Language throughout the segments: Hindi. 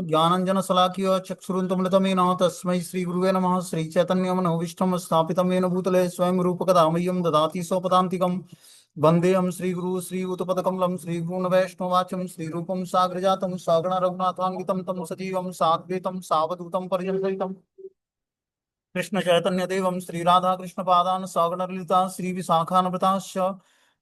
ज्ञानञ्जनशलाकया चक्षुरुन्मिलितमेन तस्मै श्रीगुरुवे नमः। श्रीचैतन्यमनोभीष्टं स्थापितं येन भूतले स्वयं रूपकदा मह्यं ददाति स्वपदान्तिकं। वन्देऽहं श्रीगुरु श्रीयुतपदकमलं श्रीगुरून् वैष्णवाचं श्रीरूपं साग्रजातं सगण रघुनाथान्वितं तं सजीवं साद्वैतं सावधूतं पर्यवेक्षितं कृष्ण चैतन्य देवम श्री राधा कृष्ण पादान सगण ललिता श्री विशाखान्विताश्च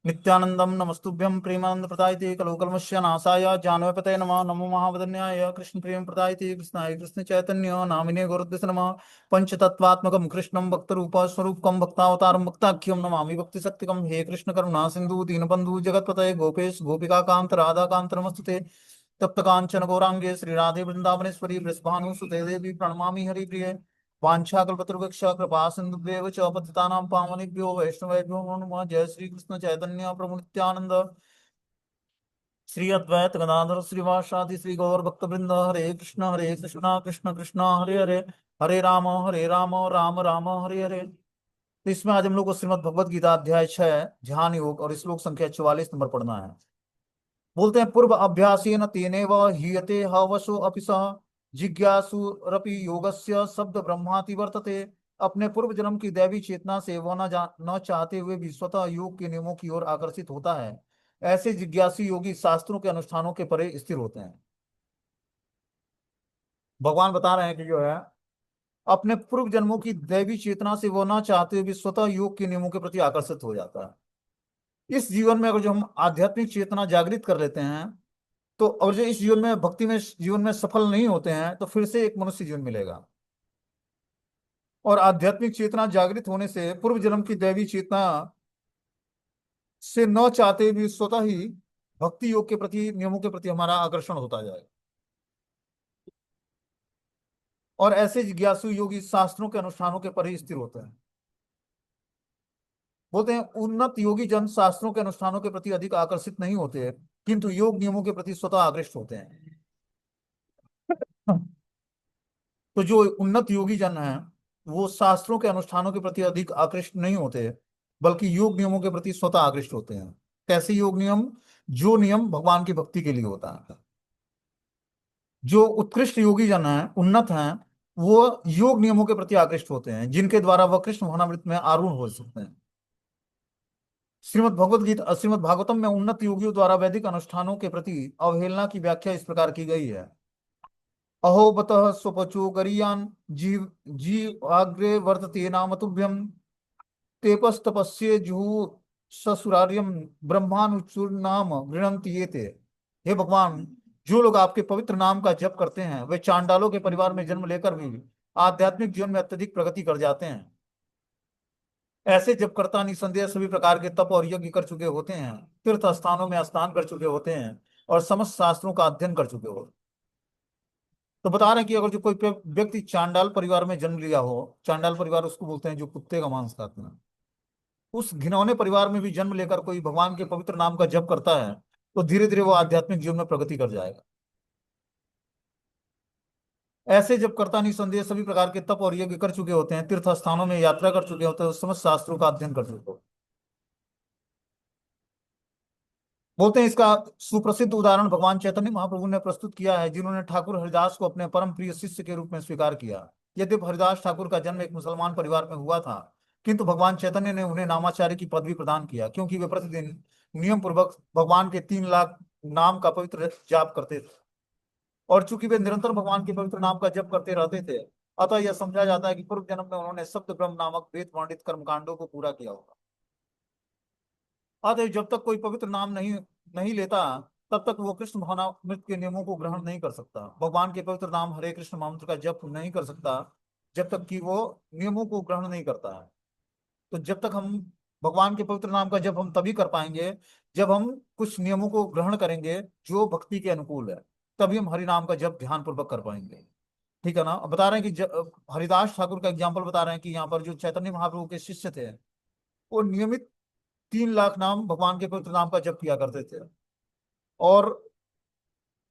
नित्यानंदम नमस्तुभ्यं प्रेमानंद प्रदायते कलोकलमस्य नाशाय जानवपतये नमः। नमो महावदन्याय कृष्ण प्रेम प्रदायते कृष्णाय कृष्ण चैतन्य नामिने गौरद्देश नमः। पंचतत्वात्मकं कृष्णं भक्तरूप स्वरूपकं भक्तावतारं भक्ताख्यं नमामि भक्ति शक्तिकं। हे कृष्ण करुणा सिंधु दीनबंधु जगतपतये गोपेश गोपिका कांत राधा कांत नमस्तुते। तप्त कांचन गौरांगे श्री राधे वृंदावनेश्वरी वृषभानुसुते देवी प्रणमामि हरिप्रिये। वाञ्छाकल्पतरुवृक्ष कृपा सिन्धुभ्येव च पतितानां पावनेभ्यो वैष्णवेभ्यो नमो नमः। जय श्री कृष्ण चैतन्य प्रभु नित्यानंद श्री अद्वैत गदाधर श्रीवासादि श्री गौर भक्तवृंद। हरे कृष्ण कृष्ण कृष्ण हरे हरे, हरे राम राम राम हरे हरे। तो इसमें आज हम लोग को श्रीमद् भगवद गीता अध्याय 6 ध्यान योग और श्लोक संख्या 44 नंबर पढ़ना है। बोलते हैं पूर्व अभ्यासेन तेनेव हीयते हवसो अपि सः जिज्ञासुरपि योगस्य शब्द ब्रह्माति वर्तते। अपने पूर्व जन्म की दैवी चेतना से वह न चाहते हुए भी स्वतः योग के नियमों की ओर आकर्षित होता है। ऐसे जिज्ञासु योगी शास्त्रों के अनुष्ठानों के परे स्थिर होते हैं। भगवान बता रहे हैं कि जो है अपने पूर्व जन्मों की दैवी चेतना से वह न चाहते हुए भी स्वतः योग के नियमों के प्रति आकर्षित हो जाता है। इस जीवन में अगर जो हम आध्यात्मिक चेतना जागृत कर लेते हैं तो, और जो इस जीवन में भक्ति में जीवन में सफल नहीं होते हैं तो फिर से एक मनुष्य जीवन मिलेगा। और आध्यात्मिक चेतना जागृत होने से पूर्व जन्म की दैवी चेतना से न चाहते भी स्वतः ही भक्ति योग के प्रति नियमों के प्रति हमारा आकर्षण होता जाएगा। और ऐसे जिज्ञासु योगी शास्त्रों के अनुष्ठानों के परे स्थिर होते हैं। बोलते हैं उन्नत योगी जन शास्त्रों के अनुष्ठानों के प्रति अधिक आकर्षित नहीं होते किंतु योग नियमों के प्रति स्वतः आकृष्ट होते हैं। तो जो उन्नत योगी जन हैं वो शास्त्रों के अनुष्ठानों के प्रति अधिक आकृष्ट नहीं होते बल्कि योग नियमों के प्रति स्वतः आकृष्ट होते हैं। कैसे योग नियम? जो नियम भगवान की भक्ति के लिए होता है। जो उत्कृष्ट योगी जन हैं, उन्नत हैं, वो योग नियमों के प्रति आकृष्ट होते हैं जिनके द्वारा वह कृष्ण भावनामृत में आरूढ़ हो सकते हैं। श्रीमद् भागवतम में उन्नत योगियों द्वारा वैदिक अनुष्ठानों के प्रति अवहेलना की व्याख्या इस प्रकार की गई है। अहो बतः स्वपचो गरीयान जीव जीव आग्रे वर्तते नाम तुभ्यम तेपस्तपस्ये जुहु ससुरार्यम ब्रह्मानुचुर नाम गृणंति ये थे। हे भगवान, जो लोग आपके पवित्र नाम का जप करते हैं वे चांडालों के परिवार में जन्म लेकर भी आध्यात्मिक जीवन में अत्यधिक प्रगति कर जाते हैं। ऐसे जपकर्ता निसंदेह सभी प्रकार के तप और यज्ञ कर चुके होते हैं, तीर्थ स्थानों में स्नान कर चुके होते हैं और समस्त शास्त्रों का अध्ययन कर चुके होते हैं। तो बता रहे हैं कि अगर जो कोई व्यक्ति चांडाल परिवार में जन्म लिया हो, चांडाल परिवार उसको बोलते हैं जो कुत्ते का मांस खाते हैं, उस घिनौने परिवार में भी जन्म लेकर कोई भगवान के पवित्र नाम का जप करता है तो धीरे धीरे वो आध्यात्मिक जीवन में प्रगति कर जाएगा। ऐसे जब कर्ता निसंदेह सभी प्रकार के तप और यज्ञ कर चुके होते हैं, तीर्थ स्थानों में यात्रा कर चुके होते हैं, समस्त शास्त्रों का अध्ययन कर चुके होते हैं। बोलते हैं इसका सुप्रसिद्ध उदाहरण भगवान चैतन्य महाप्रभु ने प्रस्तुत किया है, जिन्होंने ठाकुर हरिदास को अपने परम प्रिय शिष्य के रूप में स्वीकार किया। यद्यपि हरिदास ठाकुर का जन्म एक मुसलमान परिवार में हुआ था किंतु भगवान चैतन्य ने उन्हें नामाचार्य की पदवी प्रदान किया क्योंकि वे प्रतिदिन नियम पूर्वक भगवान के 3 लाख नाम का पवित्र जाप करते थे। और चूंकि वे निरंतर भगवान के पवित्र नाम का जप करते रहते थे, अतः यह समझा जाता है कि पूर्व जन्म में उन्होंने सप्त ब्रह्म नामक वेद वर्णित कर्मकांडों को पूरा किया होगा। अतः जब तक कोई पवित्र नाम नहीं नहीं लेता तब तक वो कृष्ण भावनामृत के नियमों को ग्रहण नहीं कर सकता। भगवान के पवित्र नाम हरे कृष्ण मंत्र का जप नहीं कर सकता जब तक कि वो नियमों को ग्रहण नहीं करता है। तो जब तक हम भगवान के पवित्र नाम का जप हम तभी कर पाएंगे जब हम कुछ नियमों को ग्रहण करेंगे जो भक्ति के अनुकूल है, तभी हम हरि नाम का जप ध्यान पूर्वक कर पाएंगे। ठीक है ना? अब बता रहे हैं कि हरिदास ठाकुर का एग्जाम्पल बता रहे हैं कि यहाँ पर जो चैतन्य महाप्रभु के शिष्य थे वो नियमित 3 लाख नाम भगवान के पवित्र नाम का जप किया करते थे। और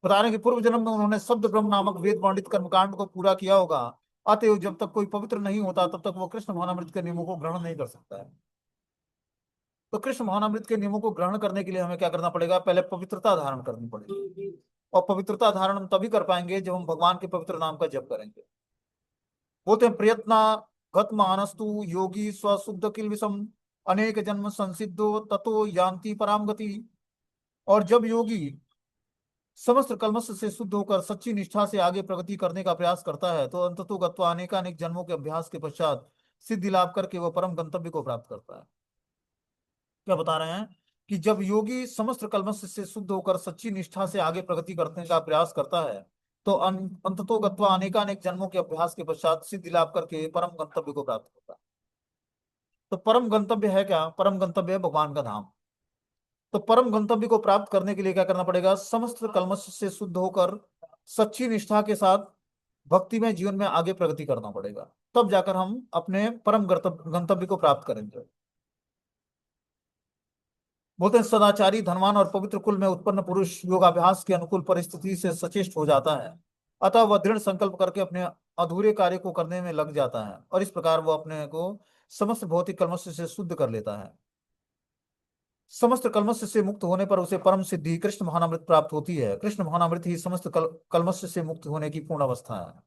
बता रहे हैं कि पूर्व जन्म में उन्होंने शब्द ब्रह्म नामक वेद वर्णित कर्मकांड को पूरा किया होगा। अतएव जब तक कोई पवित्र नहीं होता तब तक वो कृष्ण भावनामृत के नियमों को ग्रहण नहीं कर सकता है। तो कृष्ण भावनामृत के नियमों को ग्रहण करने के लिए हमें क्या करना पड़ेगा? पहले पवित्रता धारण करनी पड़ेगी। और पवित्रता धारण हम तभी कर पाएंगे जब हम भगवान के पवित्र नाम का जप करेंगे। बोलते हैं प्रयत्न गत मानस्तु योगी स्वशुद्ध किल विषम अनेक जन्म संसिद्धो ततो यान्ति पराम गति। और जब योगी समस्त कल्मश से शुद्ध होकर सच्ची निष्ठा से आगे प्रगति करने का प्रयास करता है तो अंततो गत्वा अनेकानेक जन्मों के अभ्यास के पश्चात सिद्धि लाभ करके वह परम गंतव्य को प्राप्त करता है। क्या बता रहे हैं कि जब योगी समस्त कल्मश से शुद्ध होकर सच्ची निष्ठा से आगे प्रगति करने का प्रयास करता है तो अंततो गत्वा अनेकानेक जन्मों के अभ्यास के पश्चात सिद्धि लाभ करके परम गंतव्य को प्राप्त करता है। तो परम गंतव्य है क्या? परम गंतव्य है भगवान का धाम। तो परम गंतव्य को प्राप्त करने के लिए क्या करना पड़ेगा? समस्त कल्मश से शुद्ध होकर सच्ची निष्ठा के साथ भक्ति में जीवन में आगे प्रगति करना पड़ेगा, तब जाकर हम अपने परम गंतव्य को प्राप्त करेंगे। बोलते हैं सदाचारी धनवान और पवित्र कुल में उत्पन्न पुरुष योगाभ्यास के अनुकूल परिस्थिति से सचेष्ट हो जाता है, अतः वह दृढ़ संकल्प करके अपने अधूरे कार्य को करने में लग जाता है और इस प्रकार वह अपने को समस्त भौतिक कल्मश से शुद्ध कर लेता है। समस्त कल्मश से मुक्त होने पर उसे परम सिद्धि कृष्ण महानामृत प्राप्त होती है। कृष्ण महानामृत ही समस्त कल्मश से मुक्त होने की पूर्ण अवस्था है।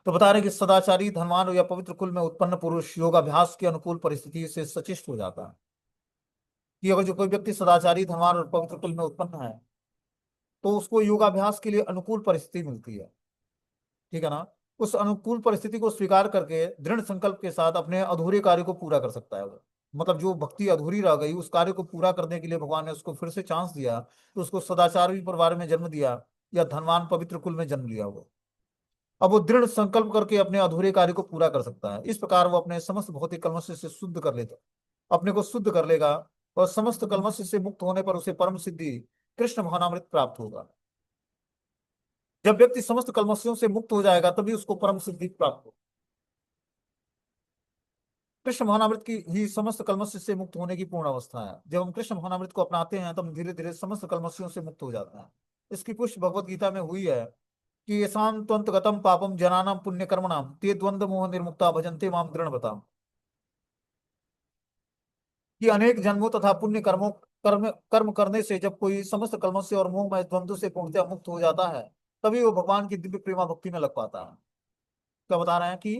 तो बता रहे कि सदाचारी धनवान या पवित्र कुल में उत्पन्न पुरुष योगाभ्यास के अनुकूल परिस्थिति से सचेष्ट हो जाता है कि अगर जो कोई व्यक्ति सदाचारी धनवान और पवित्र कुल में उत्पन्न है तो उसको योगाभ्यास के लिए अनुकूल परिस्थिति मिलती है, ठीक है ना। उस अनुकूल परिस्थिति को स्वीकार करके दृढ़ संकल्प के साथ अपने अधूरे कार्य को पूरा कर सकता है वो। मतलब जो भक्ति अधूरी रह गई उस कार्य को पूरा करने के लिए भगवान ने उसको फिर से चांस दिया, तो उसको सदाचारी परिवार में जन्म दिया या धनवान पवित्र कुल में जन्म लिया वो। अब वो दृढ़ संकल्प करके अपने अधूरे कार्य को पूरा कर सकता है। इस प्रकार वो अपने समस्त भौतिक कल्मश से शुद्ध कर लेता, अपने को शुद्ध कर लेगा और समस्त कल्मश से मुक्त होने पर उसे परम सिद्धि कृष्ण महानामृत प्राप्त होगा। जब व्यक्ति समस्त कल्मशों से मुक्त हो जाएगा तभी उसको परम सिद्धि प्राप्त होगी। कृष्ण महानामृत की ही समस्त कल्मश से मुक्त होने की पूर्ण अवस्था है। जब हम कृष्ण महानामृत को अपनाते हैं तो हम धीरे धीरे समस्त कल्मशों से मुक्त हो जाते हैं। इसकी पुष्टि भगवत गीता में हुई है कि येषां त्वन्तगतं पापम जनानां पुण्य कर्मणाम ते द्वंद्व मोह निर्मुक्ता भजन्ते माम दृढ़व्रता। कि अनेक जन्मों तथा पुण्य कर्मों कर्म कर्म करने से जब कोई समस्त कल्मश से और मोह में द्वंद्व से पूर्णतः मुक्त हो जाता है तभी वो भगवान की दिव्य प्रेमा भक्ति में लग पाता है। क्या बता रहे हैं कि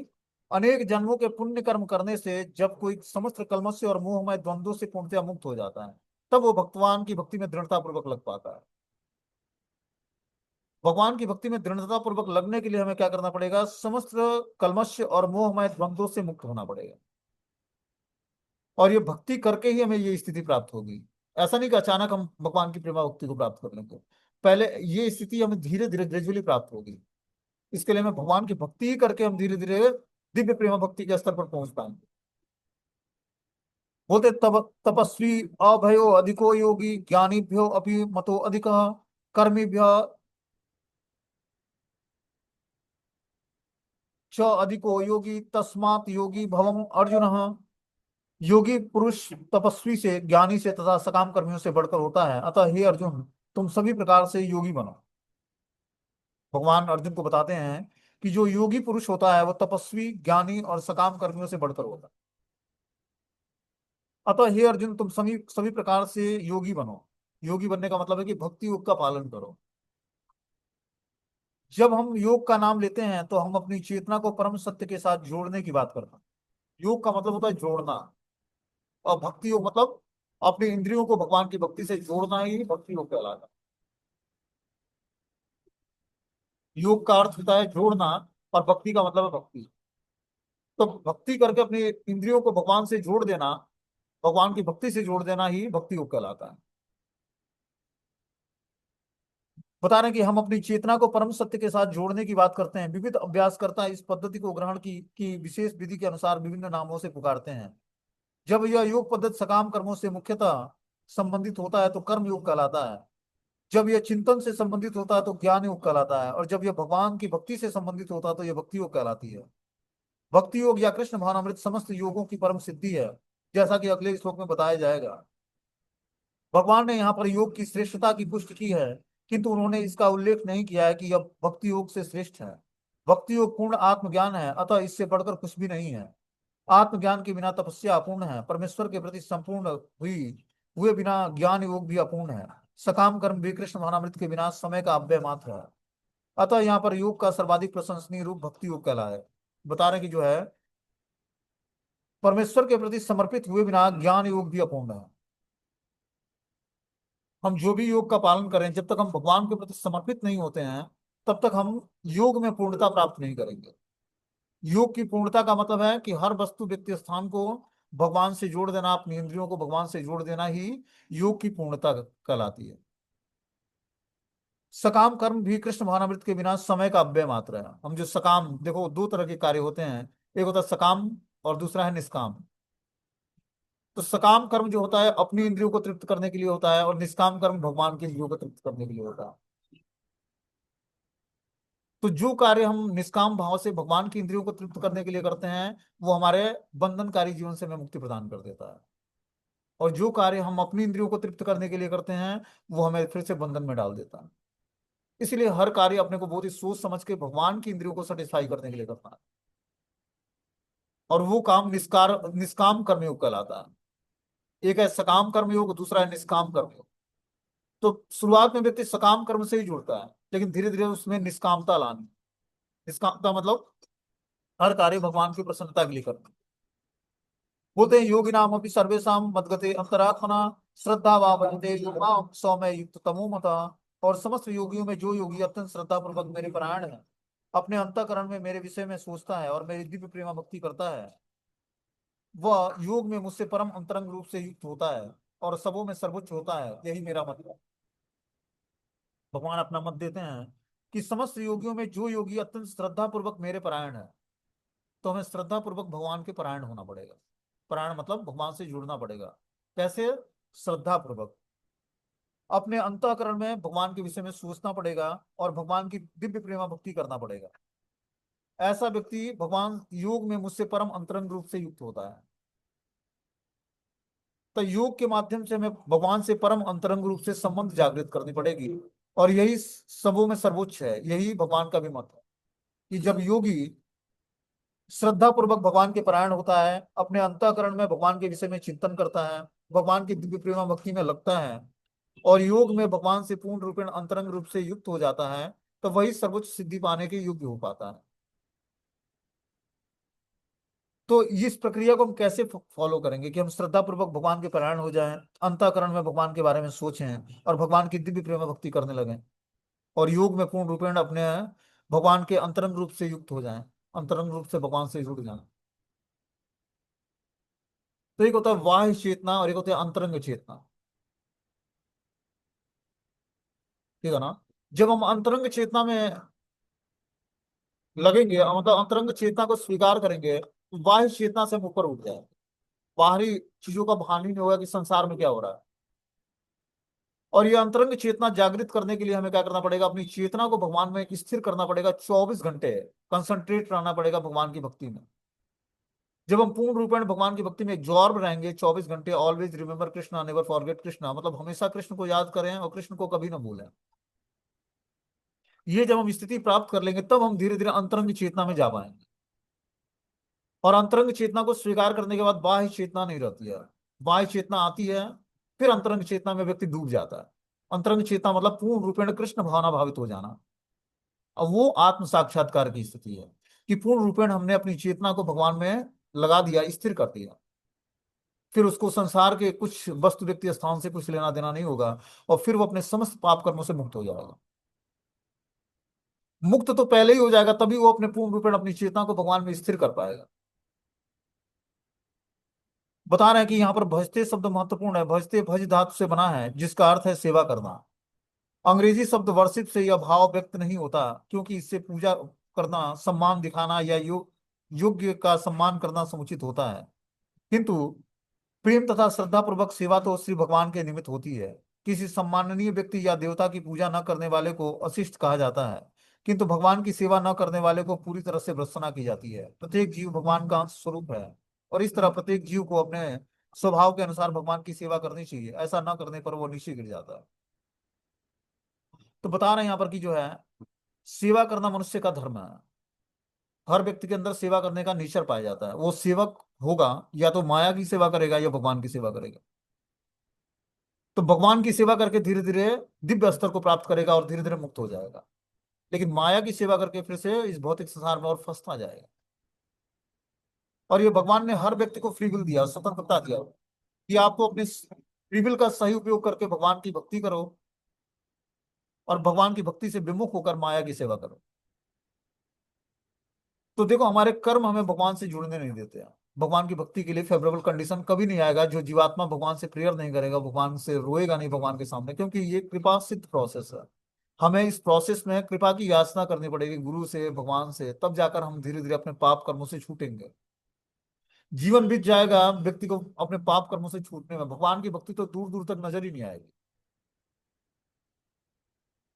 अनेक जन्मों के पुण्य कर्म करने से जब कोई समस्त कल्मश से और मोह में द्वंद्व से पूर्णतः मुक्त हो जाता है तब वो भगवान की भक्ति में दृढ़ता पूर्वक लग पाता है। भगवान की भक्ति में दृढ़ता पूर्वक लगने के लिए हमें क्या करना पड़ेगा? समस्त कल्मश और मोहमय द्वंद्वों से मुक्त होना पड़ेगा और ये भक्ति करके ही हमें ये स्थिति प्राप्त होगी। ऐसा नहीं कि अचानक हम भगवान की प्रेमा भक्ति को प्राप्त कर लेंगे, पहले ये स्थिति हमें धीरे धीरे ग्रेजुअली प्राप्त होगी। इसके लिए हमें भगवान की भक्ति ही करके हम धीरे धीरे दिव्य प्रेमा भक्ति के स्तर पर पहुंच पाएंगे। बोलते तब तपस्वी अभयो अधिको योगी ज्ञानीभ्यो अपि मतो अधिक कर्मीभ्य च अधिको योगी तस्मात् योगी भवम अर्जुन। योगी पुरुष तपस्वी से ज्ञानी से तथा सकाम कर्मियों से बढ़कर होता है, अतः हे अर्जुन तुम सभी प्रकार से योगी बनो। भगवान अर्जुन को बताते हैं कि जो योगी पुरुष होता है वह तपस्वी ज्ञानी और सकाम कर्मियों से बढ़कर होता है, अतः हे अर्जुन तुम सभी सभी प्रकार से योगी बनो। योगी बनने का मतलब है कि भक्ति योग का पालन करो। जब हम योग का नाम लेते हैं तो हम अपनी चेतना को परम सत्य के साथ जोड़ने की बात करते हैं। योग का मतलब होता है जोड़ना, और भक्ति योग मतलब अपने इंद्रियों को भगवान की भक्ति से जोड़ना ही भक्ति योग कहलाता है। योग का अर्थ होता है जोड़ना और भक्ति का मतलब है भक्ति। तो भक्ति करके अपने इंद्रियों को भगवान से जोड़ देना, भगवान की भक्ति से जोड़ देना ही भक्ति योग कहलाता है। बता रहे हैं कि हम अपनी चेतना को परम सत्य के साथ जोड़ने की बात करते हैं। विविध अभ्यास करता इस पद्धति को ग्रहण की विशेष विधि के अनुसार विभिन्न नामों से पुकारते हैं। जब यह योग पद्धति सकाम कर्मों से मुख्यतः संबंधित होता है तो कर्म योग कहलाता है। जब यह चिंतन से संबंधित होता है तो ज्ञान योग कहलाता है, और जब यह भगवान की भक्ति से संबंधित होता है तो यह भक्ति योग कहलाती है। भक्ति योग या कृष्ण भावनामृत समस्त योगों की परम सिद्धि है, जैसा कि अगले श्लोक में बताया जाएगा। भगवान ने यहाँ पर योग की श्रेष्ठता की पुष्टि की है, किंतु उन्होंने इसका उल्लेख नहीं किया है कि यह भक्ति योग से श्रेष्ठ है। भक्ति योग पूर्ण आत्मज्ञान है, अतः इससे बढ़कर कुछ भी नहीं है। आत्मज्ञान के बिना तपस्या अपूर्ण है, परमेश्वर के प्रति संपूर्ण हुए बिना ज्ञान योग भी अपूर्ण है। सकाम कर्म भी कृष्ण भावनामृत के बिना समय का अव्यय मात्र है। अतः यहाँ पर योग का सर्वाधिक प्रशंसनीय रूप भक्ति योग कहलाया है। बता रहे कि जो है परमेश्वर के प्रति समर्पित हुए बिना ज्ञान योग भी अपूर्ण है। हम जो भी योग का पालन करें, जब तक हम भगवान के प्रति समर्पित नहीं होते हैं, तब तक हम योग में पूर्णता प्राप्त नहीं करेंगे। योग की पूर्णता का मतलब है कि हर वस्तु व्यक्ति स्थान को भगवान से जोड़ देना, अपनी इंद्रियों को भगवान से जोड़ देना ही योग की पूर्णता कहलाती है। सकाम कर्म भी कृष्ण भावनामृत के बिना समय का अव्यय मात्र है। हम जो सकाम, देखो दो तरह के कार्य होते हैं, एक होता है सकाम और दूसरा है निष्काम। तो सकाम कर्म जो होता है अपनी इंद्रियों को तृप्त करने के लिए होता है, और निष्काम कर्म भगवान की इंद्रियों को तृप्त करने के लिए होता है। तो जो कार्य हम निष्काम भाव से भगवान की इंद्रियों को तृप्त करने के लिए करते हैं, वो हमारे बंधनकारी जीवन से हमें मुक्ति प्रदान कर देता है। और जो कार्य हम अपनी इंद्रियों को तृप्त करने के लिए करते हैं, वो हमें फिर से बंधन में डाल देता है। इसलिए हर कार्य अपने को बहुत ही सोच समझ के भगवान की इंद्रियों को सेटिस्फाई करने के लिए करना है। और वो काम निष्काम कर्मयोग कहलाता है। एक है सकाम कर्मयोग, दूसरा है निष्काम कर्मयोग। तो शुरुआत में व्यक्ति सकाम कर्म से ही जुड़ता है, लेकिन धीरे धीरे उसमें निष्कामता लानी। निष्कामता मतलब हर कार्य भगवान की प्रसन्नता के लिए करना। बोलते हैं योगी नाम अपनी सर्वेशम मदगते अंतरात्मना श्रद्धा वा भजते यो माम सौम्य युक्त तमो मता। और समस्त योगियों में जो योगी अत्यंत श्रद्धा पूर्वक मेरे परायण है, अपने अंतःकरण में मेरे विषय में सोचता है और मेरी दिव्य प्रेमा भक्ति करता है, वह योग में मुझसे परम अंतरंग रूप से युक्त होता है और सबों में सर्वोच्च होता है। यही मेरा मत है। भगवान अपना मत देते हैं कि समस्त योगियों में जो योगी अत्यंत श्रद्धा पूर्वक मेरे परायण है, तो हमें श्रद्धा पूर्वक भगवान के परायण होना पड़ेगा। परायण मतलब भगवान से जुड़ना पड़ेगा। कैसे? श्रद्धा पूर्वक अपने अंतःकरण में भगवान के विषय में सोचना पड़ेगा और भगवान की दिव्य प्रेमा भक्ति करना पड़ेगा। ऐसा व्यक्ति भगवान योग में मुझसे परम अंतरंग रूप से युक्त होता है। तो योग के माध्यम से हमें भगवान से परम अंतरंग रूप से संबंध जागृत करनी पड़ेगी। और यही सबों में सर्वोच्च है। यही भगवान का भी मत है कि जब योगी श्रद्धा पूर्वक भगवान के परायण होता है, अपने अंतःकरण में भगवान के विषय में चिंतन करता है, भगवान की दिव्य प्रेमा भक्ति में लगता है और योग में भगवान से पूर्ण रूपेण अंतरंग रूप से युक्त हो जाता है, तो वही सर्वोच्च सिद्धि पाने के योग्य हो पाता है। तो इस प्रक्रिया को हम कैसे फॉलो करेंगे कि हम श्रद्धा पूर्वक भगवान के परायण हो जाएं, अंतःकरण में भगवान के बारे में सोचें और भगवान की दिव्य प्रेमा भक्ति करने लगें, और योग में पूर्ण रूपेण अपने भगवान के अंतरंग रूप से युक्त हो जाएं, अंतरंग रूप से भगवान से जुड़ जाएं। तो एक होता है बाह्य चेतना और एक होता है अंतरंग चेतना। ठीक है ना? जब हम अंतरंग चेतना में लगेंगे, मतलब अंतरंग चेतना को स्वीकार करेंगे, तो बाह्य चेतना से हम ऊपर उठ जाए। बाहरी चीजों का भान ही नहीं होगा कि संसार में क्या हो रहा है। और ये अंतरंग चेतना जागृत करने के लिए हमें क्या करना पड़ेगा? अपनी चेतना को भगवान में स्थिर करना पड़ेगा। 24 घंटे कंसंट्रेट रहना पड़ेगा भगवान की भक्ति में। जब हम पूर्ण रूपेण भगवान की भक्ति में एब्जॉर्ब रहेंगे 24 घंटे, always remember Krishna never forget Krishna, मतलब हमेशा कृष्ण को याद करें और कृष्ण को कभी ना भूलें। ये जब हम स्थिति प्राप्त कर लेंगे, तब हम धीरे धीरे अंतरंग चेतना में जा पाएंगे। और अंतरंग चेतना को स्वीकार करने के बाद बाह्य चेतना नहीं रहती है। बाह्य चेतना आती है, फिर अंतरंग चेतना में व्यक्ति डूब जाता है। अंतरंग चेतना मतलब पूर्ण रूपेण कृष्ण भावना भावित हो जाना। अब वो आत्म साक्षात्कार की स्थिति है कि पूर्ण रूपेण हमने अपनी चेतना को भगवान में लगा दिया, स्थिर कर दिया। फिर उसको संसार के कुछ वस्तु व्यक्ति स्थान से कुछ लेना देना नहीं होगा, और फिर वो अपने समस्त पाप कर्मों से मुक्त हो जाएगा। मुक्त तो पहले ही हो जाएगा, तभी वो अपने पूर्ण रूपेण अपनी चेतना को भगवान में स्थिर कर पाएगा। बता रहे हैं कि यहाँ पर भजते शब्द महत्वपूर्ण है। भजते भज धातु से बना है, जिसका अर्थ है सेवा करना। अंग्रेजी शब्द वर्शिप से यह भाव व्यक्त नहीं होता, क्योंकि इससे पूजा करना, सम्मान दिखाना या योग्य का सम्मान करना समुचित होता है। किंतु प्रेम तथा श्रद्धा पूर्वक सेवा तो श्री भगवान के निमित्त होती है। किसी सम्माननीय व्यक्ति या देवता की पूजा न करने वाले को अशिष्ट कहा जाता है, किंतु भगवान की सेवा न करने वाले को पूरी तरह से भर्त्सना की जाती है। प्रत्येक जीव भगवान का अंश स्वरूप है, और इस तरह प्रत्येक जीव को अपने स्वभाव के अनुसार भगवान की सेवा करनी चाहिए। ऐसा न करने पर वो नीचे गिर जाता है। तो बता रहे हैं यहाँ पर कि जो है सेवा करना मनुष्य का धर्म है। हर व्यक्ति के अंदर सेवा करने का नेचर पाया जाता है। वो सेवक होगा, या तो माया की सेवा करेगा या भगवान की सेवा करेगा। तो भगवान की सेवा करके धीरे धीरे दिव्य स्तर को प्राप्त करेगा और धीरे धीरे मुक्त हो जाएगा। लेकिन माया की सेवा करके फिर से इस भौतिक संसार में और फंसता जाएगा। और ये भगवान ने हर व्यक्ति को फ्री विल दिया, स्वतंत्रता दिया कि आपको अपने फ्री विल का सही उपयोग करके भगवान की भक्ति करो और भगवान की भक्ति से विमुख होकर माया की सेवा करो। तो देखो, हमारे कर्म हमें भगवान से जुड़ने नहीं देते हैं। भगवान की भक्ति के लिए फेवरेबल कंडीशन कभी नहीं आएगा। जो जीवात्मा भगवान से प्रेयर नहीं करेगा, भगवान से रोएगा नहीं भगवान के सामने, क्योंकि ये कृपा सिद्ध प्रोसेस है। हमें इस प्रोसेस में कृपा की याचना करनी पड़ेगी गुरु से, भगवान से, तब जाकर हम धीरे धीरे अपने पाप कर्मों से छूटेंगे। जीवन बीत जाएगा व्यक्ति को अपने पाप कर्मों से छूटने में, भगवान की भक्ति तो दूर दूर तक नजर ही नहीं आएगी।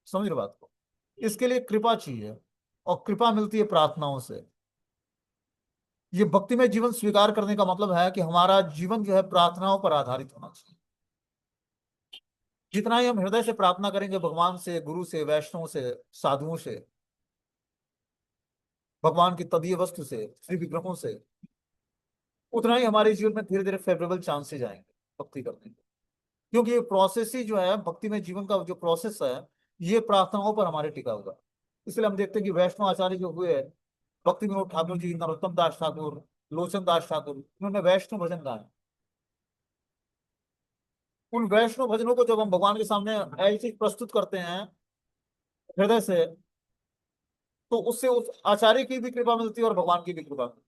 समझ रहे बात को? इसके लिए कृपा चाहिए, और कृपा मिलती है प्रार्थनाओं से। ये भक्ति में जीवन स्वीकार करने का मतलब है कि हमारा जीवन जो है प्रार्थनाओं पर आधारित होना चाहिए। जितना ही हम हृदय से प्रार्थना करेंगे भगवान से, गुरु से, वैष्णव से, साधुओं से, भगवान की तदीय वस्तु से, श्री विग्रहों से, उतना ही हमारे जीवन में धीरे धीरे फेवरेबल चांसेज आएंगे भक्ति करने के। क्योंकि ये प्रोसेस ही जो है भक्ति में जीवन का जो प्रोसेस है, ये प्रार्थनाओं पर हमारे टिका हुआ। इसलिए हम देखते हैं कि वैष्णव आचार्य जो हुए, भक्ति विनोद ठाकुर जी, नरोत्तम दास ठाकुर, लोचन दास ठाकुर, उन्होंने वैष्णव भजन गाए। उन वैष्णव भजनों को जब हम भगवान के सामने ऐसी प्रस्तुत करते हैं हृदय से, तो उससे उस आचार्य की भी कृपा मिलती है और भगवान की भी कृपा मिलती है।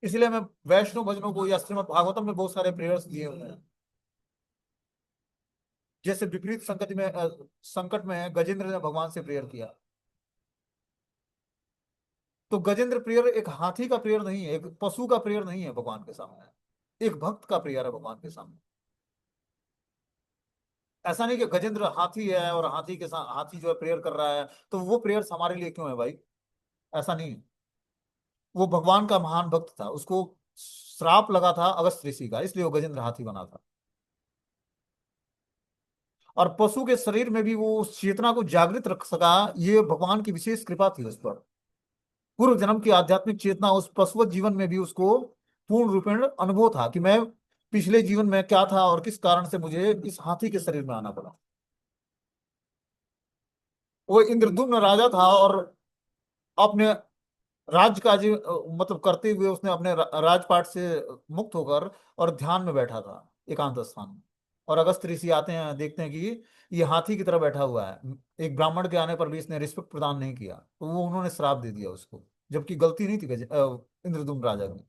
इसलिए मैं वैष्णव भजनों को, या श्रीमद् भागवतम में बहुत सारे प्रेयर्स दिए हुए हैं। जैसे विपरीत संकट में गजेंद्र ने भगवान से प्रेयर किया। तो गजेंद्र प्रेयर एक हाथी का प्रेयर नहीं है, एक पशु का प्रेयर नहीं है भगवान के सामने, एक भक्त का प्रेयर है भगवान के सामने। ऐसा नहीं कि गजेंद्र हाथी है और हाथी के साथ हाथी जो है प्रेयर कर रहा है, तो वो प्रेयर हमारे लिए क्यों है भाई? ऐसा नहीं है। वो भगवान का महान भक्त था, उसको श्राप लगा था अगस्त ऋषि का, इसलिए वो गजेंद्र हाथी बना था। और पशु के शरीर में भी वो उस चेतना को जागृत रख सका, ये भगवान की विशेष कृपा थी उस पर। पूर्व जन्म की आध्यात्मिक चेतना उस पशुवत जीवन में भी उसको पूर्ण रूपेण अनुभव था कि मैं पिछले जीवन में क्या था और किस कारण से मुझे इस हाथी के शरीर में आना पड़ा। वो इंद्रद्युम्न राजा था और अपने राज्य का मतलब करते हुए उसने अपने राजपाट से मुक्त होकर और ध्यान में बैठा था एकांत स्थान में। और अगस्त ऋषि आते हैं, देखते हैं कि ये हाथी की तरह बैठा हुआ है। एक ब्राह्मण के आने पर भी इसने रिस्पेक्ट प्रदान नहीं किया, तो वो उन्होंने श्राप दे दिया उसको, जबकि गलती नहीं थी इंद्रद्युम्न राजा की।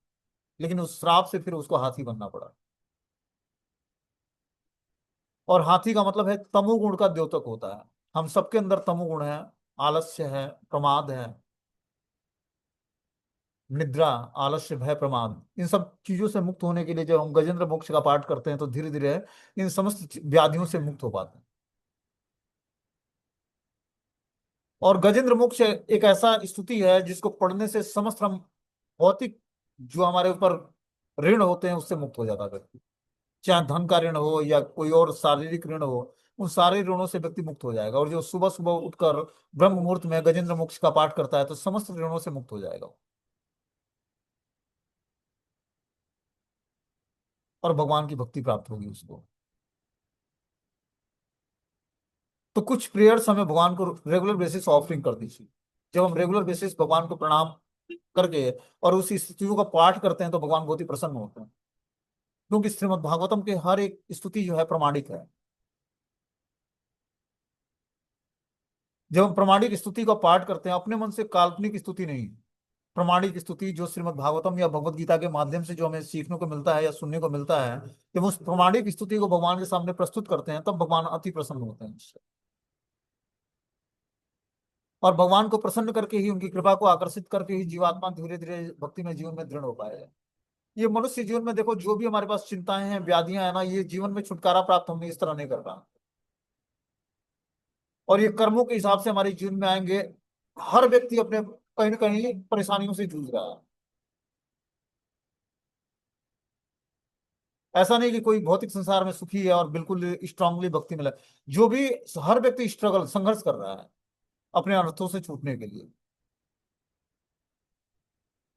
लेकिन उस श्राप से फिर उसको हाथी बनना पड़ा। और हाथी का मतलब है तमोगुण का द्योतक होता है। हम सबके अंदर तमोगुण है, आलस्य है, प्रमाद है, निद्रा, आलस्य, भय, प्रमाद, इन सब चीजों से मुक्त होने के लिए जब हम गजेंद्र मोक्ष का पाठ करते हैं तो धीरे धीरे इन समस्त व्याधियों से मुक्त हो पाते हैं। और गजेंद्र मोक्ष एक ऐसा स्तुति है जिसको पढ़ने से समस्त हम भौतिक जो हमारे ऊपर ऋण होते हैं उससे मुक्त हो जाता है व्यक्ति। चाहे धन का ऋण हो या कोई और शारीरिक ऋण हो, उन सारे ऋणों से व्यक्ति मुक्त हो जाएगा। और जो सुबह सुबह उठकर ब्रह्म मुहूर्त में गजेंद्र मोक्ष का पाठ करता है तो समस्त ऋणों से मुक्त हो जाएगा, और भगवान की भक्ति प्राप्त होगी उसको। तो कुछ प्रेयर्स हमें भगवान को रेगुलर बेसिस ऑफरिंग कर दीजिए। जब हम रेगुलर बेसिस भगवान को प्रणाम करके और उसी स्तुतियों का पाठ करते हैं तो भगवान बहुत ही प्रसन्न होते हैं। क्योंकि श्रीमद् भागवतम के हर एक स्तुति जो है प्रमाणिक है। जब हम प्रमाणिक स्तुति का पाठ करते हैं, अपने मन से काल्पनिक स्तुति नहीं, प्रमाणिक स्तुति जो श्रीमद् भागवतम या भगवत गीता के माध्यम से जो हमें सीखने को मिलता है या सुनने को मिलता है, जब उस प्रमाणिक स्तुति को भगवान के सामने प्रस्तुत करते हैं तब भगवान अति प्रसन्न होते हैं उससे। और भगवान को प्रसन्न करके ही, उनकी कृपा को आकर्षित करके ही जीवात्मा धीरे धीरे भक्ति में जीवन में दृढ़ हो पाएगा। ये मनुष्य जीवन में देखो, जो भी हमारे पास चिंताएं हैं, व्याधियां हैं ना, ये जीवन में छुटकारा प्राप्त होने इस तरह नहीं कर रहा। और ये कर्मों के हिसाब से हमारे जीवन में आएंगे। हर व्यक्ति अपने कहीं ना कहीं परेशानियों से जूझ रहा है। ऐसा नहीं कि कोई भौतिक संसार में सुखी है और बिल्कुल स्ट्रांगली भक्ति में जो भी, हर व्यक्ति स्ट्रगल, संघर्ष कर रहा है अपने अनर्थों से छूटने के लिए।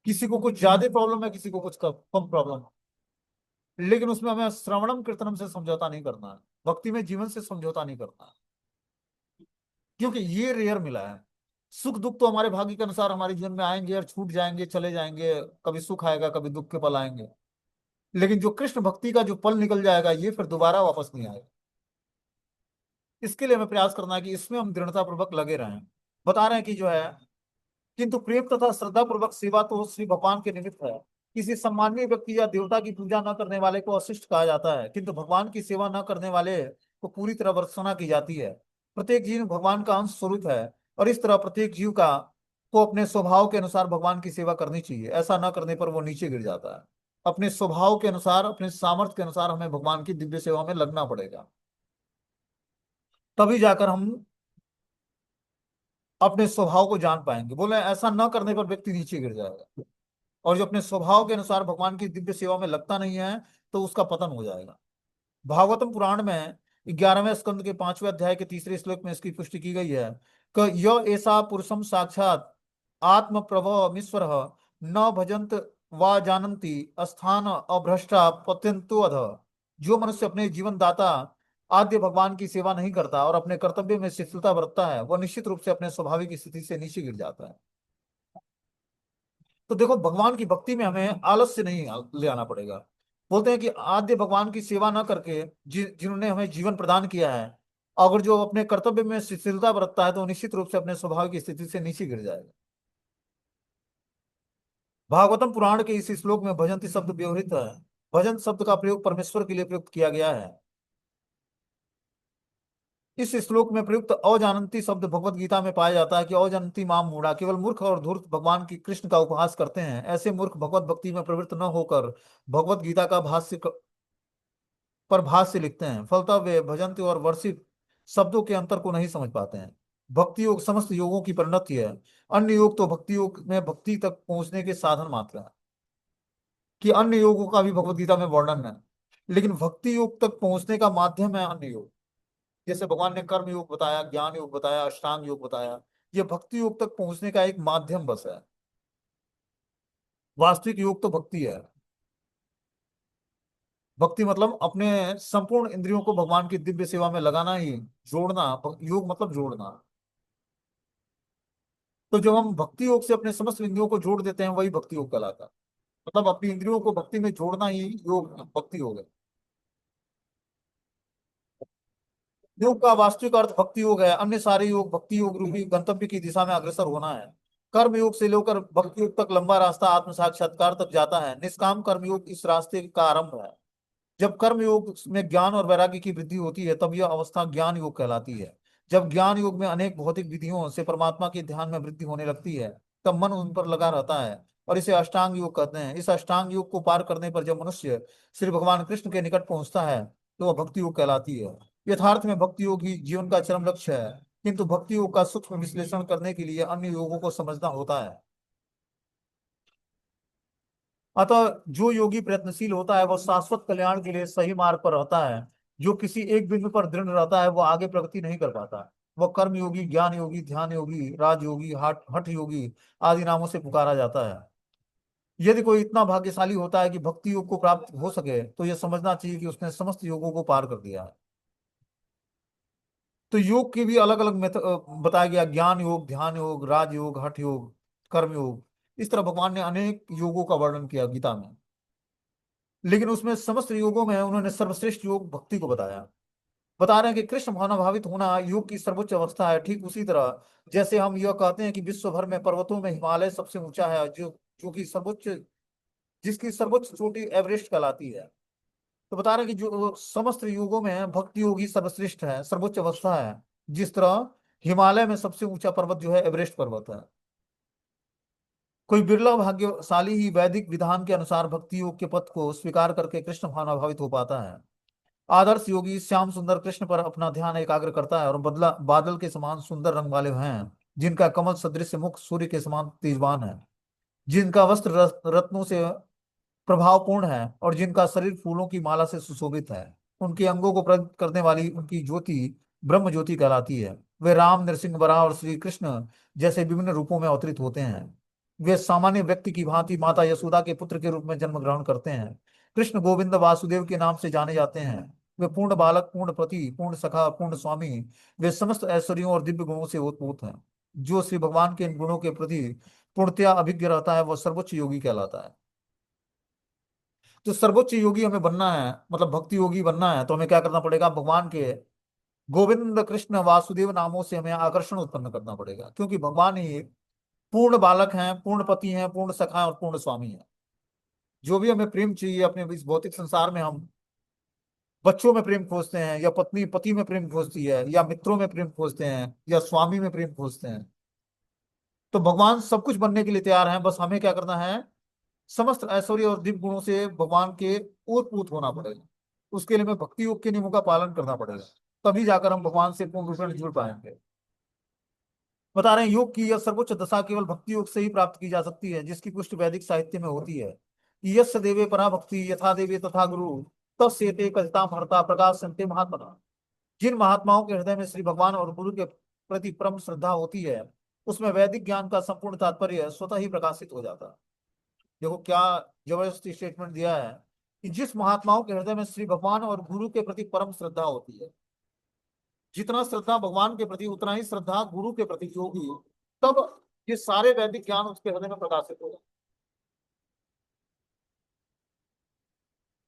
किसी को कुछ ज्यादा प्रॉब्लम है, किसी को कुछ कम प्रॉब्लम है। लेकिन उसमें हमें श्रवणम कीर्तनम से समझौता नहीं करना है, भक्ति में जीवन से समझौता नहीं करना है, क्योंकि ये रेयर मिला है। सुख दुख तो हमारे भाग्य के अनुसार हमारे जीवन में आएंगे और छूट जाएंगे, चले जाएंगे, कभी सुख आएगा कभी दुख के पल आएंगे, लेकिन जो कृष्ण भक्ति का जो पल निकल जाएगा ये फिर दोबारा वापस नहीं आएगा। इसके लिए हमें प्रयास करना है कि इसमें हम दृढ़ता पूर्वक लगे रहें। बता रहे हैं कि जो है, किंतु प्रेम तथा श्रद्धा पूर्वक सेवा तो श्री भगवान के निमित्त है। किसी सम्माननीय व्यक्ति या देवता की पूजा न करने वाले को अशिष्ट कहा जाता है, किंतु भगवान की सेवा न करने वाले को पूरी तरह भर्त्सना की जाती है। प्रत्येक जीव भगवान का अंश स्वरूप है, और इस तरह प्रत्येक जीव का को अपने स्वभाव के अनुसार भगवान की सेवा करनी चाहिए। ऐसा न करने पर वो नीचे गिर जाता है। अपने स्वभाव के अनुसार, अपने सामर्थ्य के अनुसार हमें भगवान की दिव्य सेवा में लगना पड़ेगा, तभी जाकर हम अपने स्वभाव को जान पाएंगे। बोले ऐसा न करने पर व्यक्ति नीचे गिर जाएगा, और जो अपने स्वभाव के अनुसार भगवान की दिव्य सेवा में लगता नहीं है तो उसका पतन हो जाएगा। भागवतम पुराण में 11वें स्कंद के 5वें अध्याय के तीसरे श्लोक में इसकी पुष्टि की गई है कि य ऐसा पुरुषम साक्षात आत्म प्रभवमीश्वर न भजंत वा जानन्ति स्थान अभ्रष्टा पत्यंतो अध। जो मनुष्य अपने जीवन दाता आद्य भगवान की सेवा नहीं करता और अपने कर्तव्य में शिथिलता बरतता है, वह निश्चित रूप से अपने स्वाभाविक स्थिति से नीचे गिर जाता है। तो देखो, भगवान की भक्ति में हमें आलस्य नहीं ले आना पड़ेगा। बोलते हैं कि आद्य भगवान की सेवा न करके जिन्होंने हमें जीवन प्रदान किया है, अगर जो अपने कर्तव्य में शिथिलता बरतता है तो निश्चित रूप से अपने स्वभाव की स्थिति से नीचे गिर जाएगा। भागवतम पुराण के इस श्लोक में भजंती शब्द व्यवहृत है। भजन शब्द का प्रयोग परमेश्वर के लिए प्रयुक्त किया गया है। इस श्लोक में प्रयुक्त अजानंती शब्द भगवत गीता में पाया जाता है कि अजानंती माम मूढ़ा, केवल मूर्ख और धूर्त भगवान की कृष्ण का उपहास करते हैं। ऐसे मूर्ख भगवत भक्ति में प्रवृत्त न होकर भगवत गीता का पर भाष्य लिखते हैं। फलतः वे भजंती और वर्षित शब्दों के अंतर को नहीं समझ पाते हैं। भक्ति योग समस्त योगों की परिणति है। अन्य योग तो भक्ति योग में भक्ति तक पहुंचने के साधन मात्र है, कि अन्य योगों का भी भगवत गीता में वर्णन है, लेकिन भक्ति योग तक पहुंचने का माध्यम है अन्य योग। जैसे भगवान ने कर्म योग बताया, ज्ञान योग बताया, अष्टांग योग बताया, ये भक्ति योग तक पहुंचने का एक माध्यम बस है। वास्तविक योग तो भक्ति है। भक्ति मतलब अपने संपूर्ण इंद्रियों को भगवान की दिव्य सेवा में लगाना ही जोड़ना। योग मतलब जोड़ना। तो जब हम भक्ति योग से अपने समस्त इंद्रियों को जोड़ देते हैं वही भक्ति योग कहलाता है। मतलब अपनी इंद्रियों को भक्ति में जोड़ना ही योग भक्ति योग है। योग का वास्तविक अर्थ भक्ति योग है। अन्य सारे योग भक्ति योग रूपी गंतव्य की दिशा में अग्रसर होना है। कर्म योग से लेकर भक्ति योग तक लंबा रास्ता आत्म साक्षात्कार तक जाता है। निष्काम कर्म योग इस रास्ते का आरंभ है। जब कर्म योग में ज्ञान और वैराग्य की वृद्धि होती है तब यह अवस्था ज्ञान योग कहलाती है। जब ज्ञान योग में अनेक भौतिक विधियों से परमात्मा के ध्यान में वृद्धि होने लगती है तब मन उन पर लगा रहता है, और इसे अष्टांग योग कहते हैं। इस अष्टांग योग को पार करने पर जब मनुष्य श्री भगवान कृष्ण के निकट पहुंचता है तो वह भक्ति योग कहलाती है। यथार्थ में भक्ति योग ही जीवन का चरम लक्ष्य है, किंतु भक्ति योग का सूक्ष्म विश्लेषण करने के लिए अन्य योगों को समझना होता है। अतः जो योगी प्रयत्नशील होता है वह शाश्वत कल्याण के लिए सही मार्ग पर रहता है। जो किसी एक बिंदु पर दृढ़ रहता है वह आगे प्रगति नहीं कर पाता। वह कर्म योगी, ज्ञान योगी, ध्यान योगी, राज योगी, हठ हठ योगी आदि नामों से पुकारा जाता है। यदि कोई इतना भाग्यशाली होता है कि भक्ति योग को प्राप्त हो सके तो यह समझना चाहिए कि उसने समस्त योगों को पार कर दिया है। तो योग के भी अलग अलग मेथड बताया गया। ज्ञान योग, ध्यान योग, राज योग, हठ योग, कर्म योग। इस तरह भगवान ने अनेक योगों का वर्णन किया गीता में, लेकिन उसमें समस्त योगों में उन्होंने सर्वश्रेष्ठ योग भक्ति को बताया। बता रहे हैं कि कृष्ण भावनाभावित होना योग की सर्वोच्च अवस्था है। ठीक उसी तरह जैसे हम यह कहते हैं कि विश्व भर में पर्वतों में हिमालय सबसे ऊंचा है, जो कि सर्वोच्च जिसकी सर्वोच्च चोटी एवरेस्ट कहलाती है। तो बता रहे हैं कि जो समस्त योगों में भक्ति योग ही सर्वश्रेष्ठ है, सर्वोच्च अवस्था है। जिस तरह हिमालय में सबसे ऊंचा पर्वत जो है एवरेस्ट पर्वत है। कोई बिरला भाग्यशाली ही वैदिक विधान के अनुसार भक्ति योग के पथ को स्वीकार करके कृष्ण भावनाभावित हो पाता है। आदर्श योगी श्याम सुंदर कृष्ण पर अपना ध्यान एकाग्र करता है और बदला बादल के समान सुंदर रंग वाले हैं, जिनका कमल सदृश मुख सूर्य के समान तेजवान है, जिनका वस्त्र रत्नों से प्रभावपूर्ण है और जिनका शरीर फूलों की माला से सुशोभित है। उनके अंगों को प्रकट करने वाली उनकी ज्योति ब्रह्म ज्योति कहलाती है। वे राम, नरसिंह, वराह और श्री कृष्ण जैसे विभिन्न रूपों में अवतरित होते हैं। वे सामान्य व्यक्ति की भांति माता यशोदा के पुत्र के रूप में जन्म ग्रहण करते हैं। कृष्ण गोविंद वासुदेव के नाम से जाने जाते हैं। वे पूर्ण बालक, पूर्ण पति, पूर्ण सखा, पूर्ण स्वामी, वे समस्त ऐश्वर्यों और दिव्य गुणों से ओतप्रोत हैं। जो श्री भगवान के इन गुणों के प्रति पूर्णतया अभिज्ञ रहता है वह सर्वोच्च योगी कहलाता है। तो सर्वोच्च योगी हमें बनना है, मतलब भक्ति योगी बनना है, तो हमें क्या करना पड़ेगा? भगवान के गोविंद कृष्ण वासुदेव नामों से हमें आकर्षण उत्पन्न करना पड़ेगा, क्योंकि भगवान ही पूर्ण बालक हैं, पूर्ण पति हैं, पूर्ण सखा हैं और पूर्ण स्वामी हैं। जो भी हमें प्रेम चाहिए अपने इस भौतिक संसार में, हम बच्चों में प्रेम खोजते हैं, या पत्नी पति में प्रेम खोजती है, या मित्रों में प्रेम खोजते हैं, या स्वामी में प्रेम खोजते हैं, तो भगवान सब कुछ बनने के लिए तैयार हैं। बस हमें क्या करना है? समस्त ऐश्वर्य और दिव्य गुणों से भगवान के ओतप्रोत होना पड़ेगा। उसके लिए हमें भक्ति योग के नियमों का पालन करना पड़ेगा, तभी जाकर हम भगवान से पूर्ण रूप में जुड़ पाएंगे। बता रहे हैं योग की यह सर्वोच्च दशा केवल भक्ति योग से ही प्राप्त की जा सकती है, जिसकी पुष्टि वैदिक साहित्य में होती है। यस्य देवे परा भक्ति यथा देवे तथा गुरु तस्येते कजताम हर्ता प्रकाशन्ते महात्मना। जिन महात्माओं के हृदय में श्री भगवान और गुरु के प्रति परम श्रद्धा होती है, उसमें वैदिक ज्ञान का संपूर्ण तात्पर्य स्वतः ही प्रकाशित हो जाता है। देखो क्या जबरदस्त स्टेटमेंट दिया है कि जिस महात्माओं के हृदय में श्री भगवान और गुरु के प्रति परम श्रद्धा होती है, जितना श्रद्धा भगवान के प्रति उतना ही श्रद्धा गुरु के प्रति होगी, तब ये सारे वैदिक ज्ञान उसके हृदय में प्रकाशित होगा।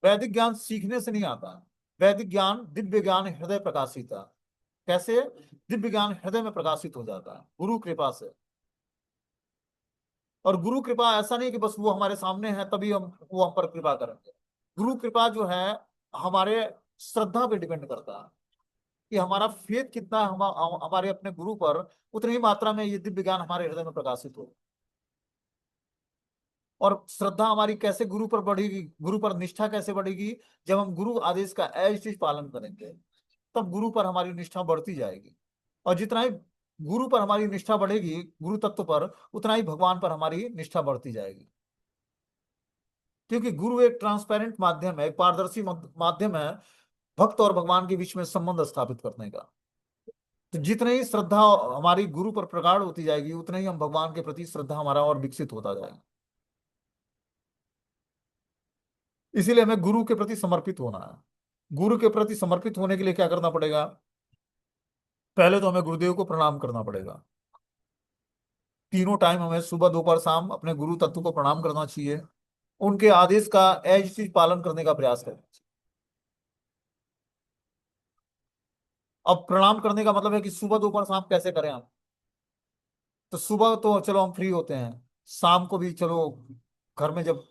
वैदिक ज्ञान सीखने से नहीं आता। वैदिक ज्ञान दिव्य ज्ञान हृदय प्रकाशित है। कैसे? दिव्य ज्ञान हृदय में प्रकाशित हो जाता है गुरु कृपा से। और गुरु कृपा ऐसा नहीं कि बस वो हमारे सामने है तभी हम वो हम पर कृपा करेंगे। गुरु कृपा जो है हमारे श्रद्धा पे डिपेंड करता है कि हमारा फेथ कितना है हमारे अपने गुरु पर, उतनी ही मात्रा में ये दिव्य ज्ञान हमारे हृदय में प्रकाशित हो। और श्रद्धा हमारी कैसे गुरु पर बढ़ेगी, गुरु पर निष्ठा कैसे बढ़ेगी? जब हम गुरु आदेश का एज इट पालन करेंगे, तब गुरु पर हमारी निष्ठा बढ़ती जाएगी। और जितना ही गुरु पर हमारी निष्ठा बढ़ेगी, गुरु तत्व पर, उतना ही भगवान पर हमारी निष्ठा बढ़ती जाएगी। क्योंकि गुरु एक ट्रांसपेरेंट माध्यम है, एक पारदर्शी माध्यम है भक्त और भगवान के बीच में संबंध स्थापित करने का। तो जितने ही श्रद्धा हमारी गुरु पर प्रगाढ़ होती जाएगी, उतने ही हम भगवान के प्रति श्रद्धा हमारा और विकसित होता जाएगा। इसीलिए हमें गुरु के प्रति समर्पित होना है। गुरु के प्रति समर्पित होने के लिए क्या करना पड़ेगा? पहले तो हमें गुरुदेव को प्रणाम करना पड़ेगा। तीनों टाइम हमें सुबह दोपहर शाम अपने गुरु तत्व को प्रणाम करना चाहिए। उनके आदेश का एज इट इज पालन करने का प्रयास करना चाहिए। अब प्रणाम करने का मतलब है कि सुबह दोपहर शाम कैसे करें हम? तो सुबह तो चलो हम फ्री होते हैं, शाम को भी चलो घर में जब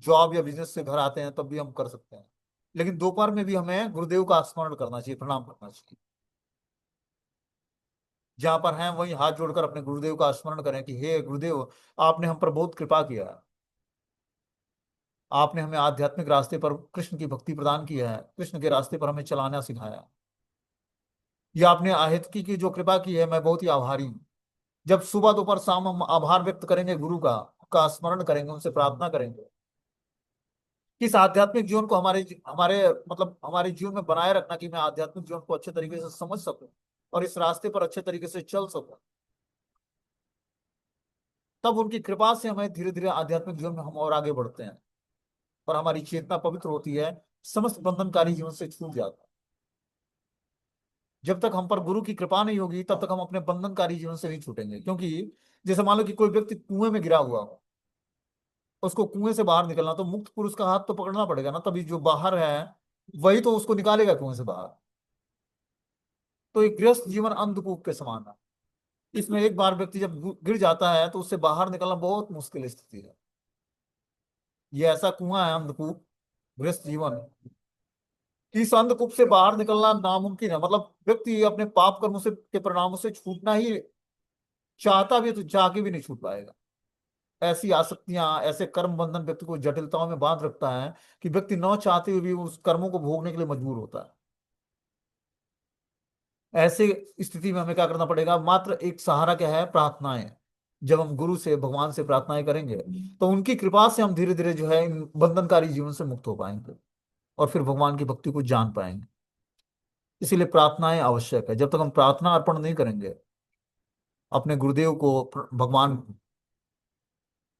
जॉब या बिजनेस से घर आते हैं तब भी हम कर सकते हैं, लेकिन दोपहर में भी हमें गुरुदेव का स्मरण करना चाहिए, प्रणाम करना चाहिए। जहां पर हैं वहीं हाथ जोड़कर अपने गुरुदेव का स्मरण करें कि हे गुरुदेव, आपने हम पर बहुत कृपा किया है। आपने हमें आध्यात्मिक रास्ते पर कृष्ण की भक्ति प्रदान की है, कृष्ण के रास्ते पर हमें चलाना सिखाया। या आपने आहितकी की जो कृपा की है, मैं बहुत ही आभारी हूँ। जब सुबह दोपहर शाम हम आभार व्यक्त करेंगे गुरु का, का स्मरण करेंगे, उनसे प्रार्थना करेंगे कि इस आध्यात्मिक जीवन को हमारे हमारे मतलब हमारे जीवन में बनाए रखना, कि मैं आध्यात्मिक जीवन को अच्छे तरीके से समझ सकूं और इस रास्ते पर अच्छे तरीके से चल सकूं, तब उनकी कृपा से हमें धीरे धीरे आध्यात्मिक जीवन में हम और आगे बढ़ते हैं और हमारी चेतना पवित्र होती है, समस्त बंधनकारी जीवन से छूट जाता है। जब तक हम पर गुरु की कृपा नहीं होगी तब तक हम अपने बंधनकारी जीवन से नहीं छूटेंगे। क्योंकि जैसे मान लो कि कोई व्यक्ति कुएं में गिरा हुआ हो, उसको कुएं से बाहर निकलना, तो मुक्त पुरुष का हाथ तो पकड़ना पड़ेगा ना, तभी जो बाहर है वही तो उसको निकालेगा कुएं से बाहर। तो एक गृहस्थ जीवन अंधकूप के समान है। इसमें एक बार व्यक्ति जब गिर जाता है तो उससे बाहर निकलना बहुत मुश्किल स्थिति है। ये ऐसा कुआं है अंधकूप, गृहस्थ जीवन। इस अंधकूप से बाहर निकलना नामुमकिन है। मतलब व्यक्ति अपने पाप कर्मों से के परिणामों से छूटना ही चाहता भी है तो चाह के भी नहीं छूट पाएगा। ऐसी आसक्तियां, ऐसे कर्म बंधन व्यक्ति को जटिलताओं में बांध रखता है कि व्यक्ति न चाहते हुए भी उस कर्मों को भोगने के लिए मजबूर होता है। ऐसे स्थिति में हमें क्या करना पड़ेगा? मात्र एक सहारा क्या है? प्रार्थनाएं। जब हम गुरु से भगवान से प्रार्थनाएं करेंगे तो उनकी कृपा से हम धीरे धीरे जो है इन बंधनकारी जीवन से मुक्त हो पाएंगे और फिर भगवान की भक्ति को जान पाएंगे। इसीलिए प्रार्थनाएं आवश्यक है। जब तक हम प्रार्थना अर्पण नहीं करेंगे अपने गुरुदेव को, भगवान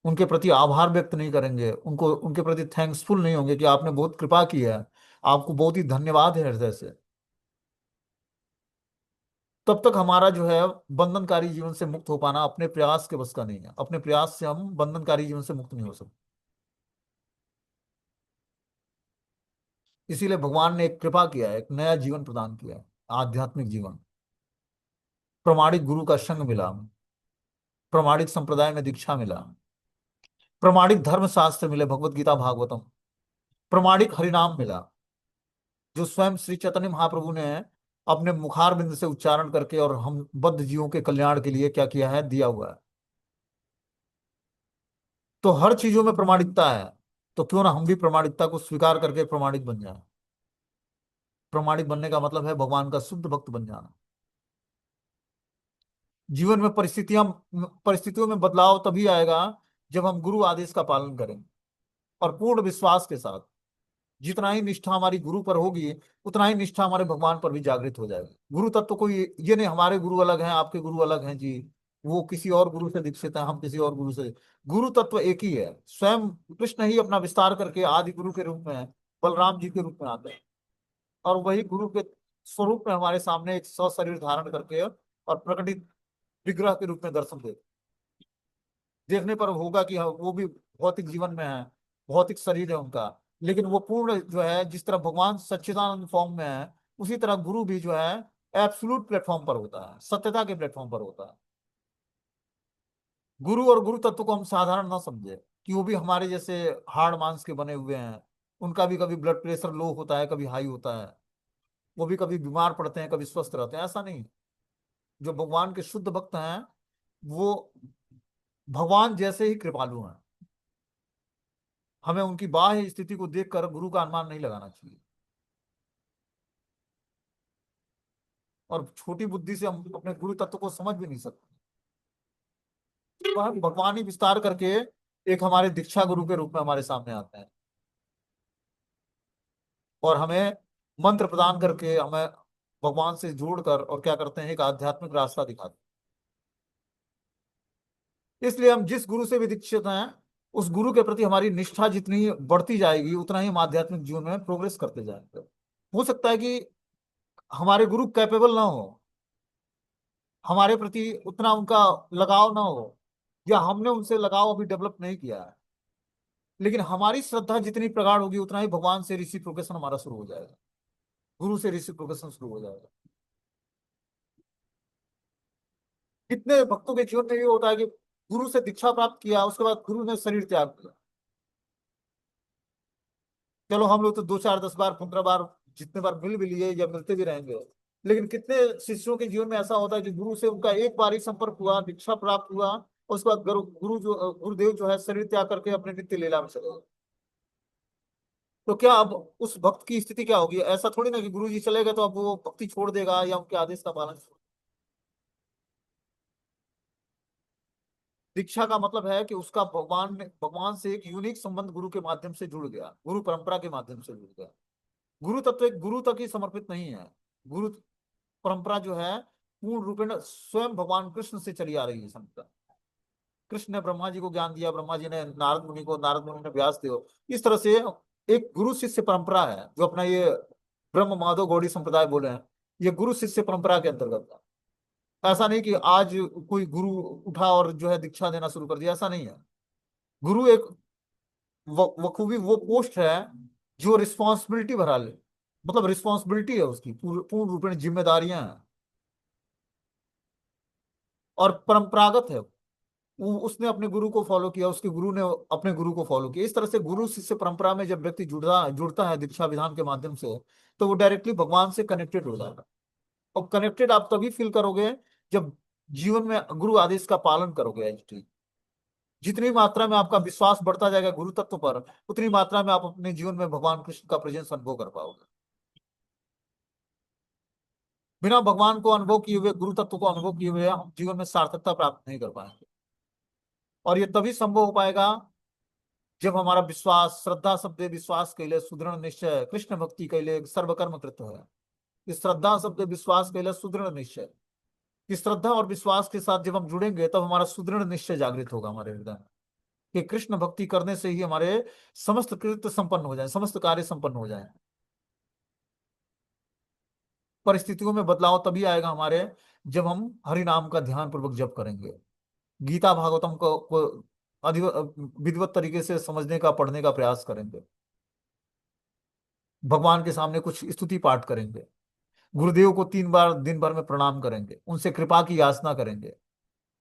उनके प्रति आभार व्यक्त नहीं करेंगे, उनको उनके प्रति थैंक्सफुल नहीं होंगे कि आपने बहुत कृपा की है, आपको बहुत ही धन्यवाद है हृदय से, तब तक हमारा जो है बंधनकारी जीवन से मुक्त हो पाना अपने प्रयास के बस का नहीं है। अपने प्रयास से हम बंधनकारी जीवन से मुक्त नहीं हो सकते। इसीलिए भगवान ने एक कृपा किया है, एक नया जीवन प्रदान किया है, आध्यात्मिक जीवन। प्रमाणिक गुरु का संग मिला, प्रमाणिक संप्रदाय में दीक्षा मिला, प्रमाणिक धर्म शास्त्र मिले, भगवत गीता भागवतम, प्रमाणिक हरिनाम मिला, जो स्वयं श्री चैतन्य महाप्रभु ने अपने मुखार बिंद से उच्चारण करके और हम बद्ध जीवों के कल्याण के लिए क्या किया है, दिया हुआ है। तो हर चीजों में प्रमाणिकता है, तो क्यों ना हम भी प्रमाणिकता को स्वीकार करके प्रमाणिक बन जाए। प्रमाणिक बनने का मतलब है भगवान का शुद्ध भक्त बन जाना। जीवन में परिस्थितियों में बदलाव तभी आएगा जब हम गुरु आदेश का पालन करें और पूर्ण विश्वास के साथ। जितना ही निष्ठा हमारी गुरु पर होगी, उतना ही निष्ठा हमारे भगवान पर भी जागृत हो जाएगी। गुरु तत्व कोई ये नहीं हमारे गुरु अलग हैं, आपके गुरु अलग हैं जी, वो किसी और गुरु से दीक्षित है, हम किसी और गुरु से। गुरु तत्व एक ही है। स्वयं कृष्ण ही अपना विस्तार करके आदि गुरु के रूप में बलराम जी के रूप में आते हैं, और वही गुरु के स्वरूप में हमारे सामने एक सशरीर धारण करके और प्रकटित विग्रह के रूप में दर्शन देते। देखने पर होगा कि हाँ, वो भी भौतिक जीवन में है, भौतिक शरीर है उनका, लेकिन वो पूर्ण जो है, जिस तरह भगवान सच्चिदानंद फॉर्म में है, उसी तरह गुरु भी जो है एब्सोल्यूट प्लेटफॉर्म पर होता है, सत्यता के प्लेटफॉर्म पर होता है। गुरु और गुरु तत्व को हम साधारण ना समझे कि वो भी हमारे जैसे हाड़ मांस के बने हुए हैं। उनका भी कभी ब्लड प्रेशर लो होता है, कभी हाई होता है, वो भी कभी बीमार पड़ते हैं, कभी स्वस्थ रहते हैं, ऐसा नहीं। जो भगवान के शुद्ध भक्त हैं, वो भगवान जैसे ही कृपालु हैं। हमें उनकी बाह्य स्थिति को देखकर गुरु का अनुमान नहीं लगाना चाहिए, और छोटी बुद्धि से हम अपने गुरु तत्व को समझ भी नहीं सकते। वह भगवान ही विस्तार करके एक हमारे दीक्षा गुरु के रूप में हमारे सामने आते हैं और हमें मंत्र प्रदान करके हमें भगवान से जोड़कर और क्या करते हैं, एक आध्यात्मिक रास्ता दिखाते हैं। इसलिए हम जिस गुरु से भी दीक्षित हैं, उस गुरु के प्रति हमारी निष्ठा जितनी बढ़ती जाएगी, उतना ही हम आध्यात्मिक जीवन में प्रोग्रेस करते जाएंगे। हो सकता है कि हमारे गुरु कैपेबल ना हो, हमारे प्रति उतना उनका लगाव ना हो, या हमने उनसे लगाव अभी डेवलप नहीं किया है, लेकिन हमारी श्रद्धा जितनी प्रगाढ़ होगी, उतना ही भगवान से रिसिप्रोकेशन हमारा शुरू हो जाएगा, गुरु से रिसिप्रोकेशन शुरू हो जाएगा। कितने भक्तों के जीवन में ये होता है कि गुरु से दीक्षा प्राप्त किया, उसके बाद गुरु ने शरीर त्याग किया। चलो हम लोग तो 2 4 10 बार 15 बार जितने बार मिल भी लिए या मिलते भी रहेंगे, लेकिन कितने शिष्यों के जीवन में ऐसा होता है कि गुरु से उनका एक बार ही संपर्क हुआ, दीक्षा प्राप्त हुआ, और उसके बाद गुरुदेव जो है शरीर त्याग करके अपने नित्य लीला में चले गए। तो क्या अब उस भक्त की स्थिति क्या होगी? ऐसा थोड़ी ना कि गुरु जी चले गए तो अब वो भक्ति छोड़ देगा या उनके आदेश का पालन छोड़। दीक्षा का मतलब है कि उसका भगवान से एक यूनिक संबंध गुरु के माध्यम से जुड़ गया, गुरु परंपरा के माध्यम से जुड़ गया। गुरु तत्व एक गुरु तक ही समर्पित नहीं है। गुरु परंपरा जो है पूर्ण रूपेण स्वयं भगवान कृष्ण से चली आ रही है संप्रदाय। कृष्ण ने ब्रह्मा जी को ज्ञान दिया, ब्रह्मा जी ने नारद मुनि को, नारद मुनि ने व्यास देव। इस तरह से एक गुरु शिष्य परंपरा है, जो अपना ये ब्रह्म माधव गौड़ी संप्रदाय बोले हैं, ये गुरु शिष्य परंपरा के अंतर्गत है। ऐसा नहीं कि आज कोई गुरु उठा और जो है दीक्षा देना शुरू कर दिया, ऐसा नहीं है। गुरु एक वखूबी वो पोस्ट है जो रिस्पॉन्सिबिलिटी भरा ले, मतलब रिस्पॉन्सिबिलिटी है उसकी, पूर्ण रूपेण जिम्मेदारियां हैं, और परंपरागत है। उसने अपने गुरु को फॉलो किया, उसके गुरु ने अपने गुरु को फॉलो किया। इस तरह से गुरु शिष्य परंपरा में जब व्यक्ति जुड़ता जुड़ता है दीक्षा विधान के माध्यम से, तो वो डायरेक्टली भगवान से कनेक्टेड हो जाएगा। और कनेक्टेड आप तभी फील करोगे जब जीवन में गुरु आदेश का पालन करोगे एक्चुअली। जितनी मात्रा में आपका विश्वास बढ़ता जाएगा गुरु तत्व पर, उतनी मात्रा में आप अपने जीवन में भगवान कृष्ण का प्रेजेंस अनुभव कर पाओगे। बिना भगवान को अनुभव किए हुए, गुरु तत्व को अनुभव किए हुए, हम जीवन में सार्थकता प्राप्त नहीं कर पाएंगे। और ये तभी संभव हो पाएगा जब हमारा विश्वास, श्रद्धा शब्द विश्वास कैले सुदृढ़ निश्चय, कृष्ण भक्ति कैले सर्वकर्म कृत है। इस श्रद्धा शब्द विश्वास कैले सुदृढ़ निश्चय, इस श्रद्धा और विश्वास के साथ जब हम जुड़ेंगे, तब हमारा सुदृढ़ निश्चय जागृत होगा हमारे हृदय में कि कृष्ण भक्ति करने से ही हमारे समस्त कृत्य संपन्न हो जाए, समस्त कार्य संपन्न हो जाए। परिस्थितियों में बदलाव तभी आएगा हमारे, जब हम हरि नाम का ध्यान पूर्वक जप करेंगे, गीता भागवतम को विधिवत तरीके से समझने का, पढ़ने का प्रयास करेंगे, भगवान के सामने कुछ स्तुति पाठ करेंगे, गुरुदेव को 3 बार दिन भर में प्रणाम करेंगे, उनसे कृपा की याचना करेंगे।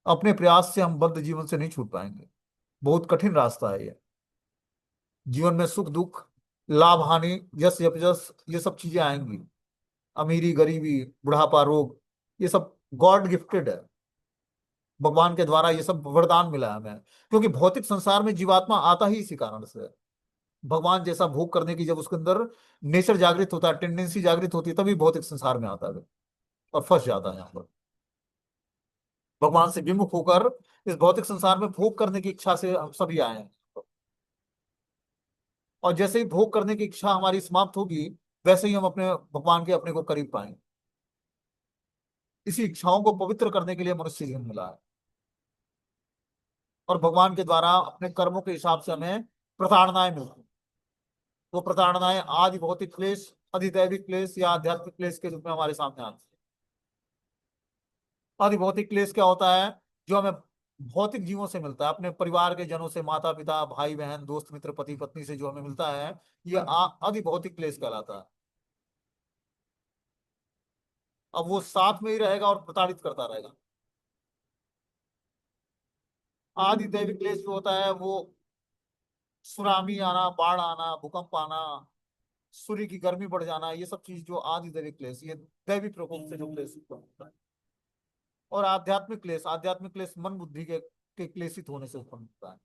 अपने प्रयास से हम बद्ध जीवन से नहीं छूट पाएंगे। बहुत कठिन रास्ता है ये। जीवन में सुख दुख, लाभ हानि, यश अपयश, ये सब चीजें आएंगी। अमीरी गरीबी, बुढ़ापा, रोग, ये सब गॉड गिफ्टेड है। भगवान के द्वारा ये सब वरदान मिला है हमें, क्योंकि भौतिक संसार में जीवात्मा आता ही इसी कारण से है। भगवान जैसा भोग करने की जब उसके अंदर नेचर जागृत होता है, टेंडेंसी जागृत होती है, तभी भौतिक संसार में आता है और फंस जाता है यहाँ पर। भगवान से विमुख होकर इस भौतिक संसार में भोग करने की इच्छा से हम सभी आए हैं। और जैसे ही भोग करने की इच्छा हमारी समाप्त होगी, वैसे ही हम अपने भगवान के अपने को करीब पाएंगे। इसी इच्छाओं को पवित्र करने के लिए मनुष्य जीवन मिला है। और भगवान के द्वारा अपने कर्मों के हिसाब से हमें प्रताड़नाएं मिलती हैं। वो प्रताड़नाएं आदि भौतिक क्लेश, अधिदैविक क्लेश या आध्यात्मिक क्लेश के रूप में हमारे सामने आती है। आदि भौतिक क्लेश क्या होता है? जो हमें भौतिक जीवों से मिलता है, अपने परिवार के जनों से, माता पिता, भाई बहन, दोस्त मित्र, पति पत्नी से जो हमें मिलता है, ये आदि भौतिक क्लेश कहलाता है। अब वो साथ में ही रहेगा और प्रताड़ित करता रहेगा। आदि दैविक क्लेश जो होता है वो सुनामी आना, बाढ़ आना, भूकंप आना, सूर्य की गर्मी बढ़ जाना, ये सब चीज जो आदि दैविक क्लेश, ये दैविक प्रकोप से जो क्लेश उत्पन्न होता है। और आध्यात्मिक क्लेश, आध्यात्मिक क्लेश मन बुद्धि के क्लेशित होने से उत्पन्न होता है।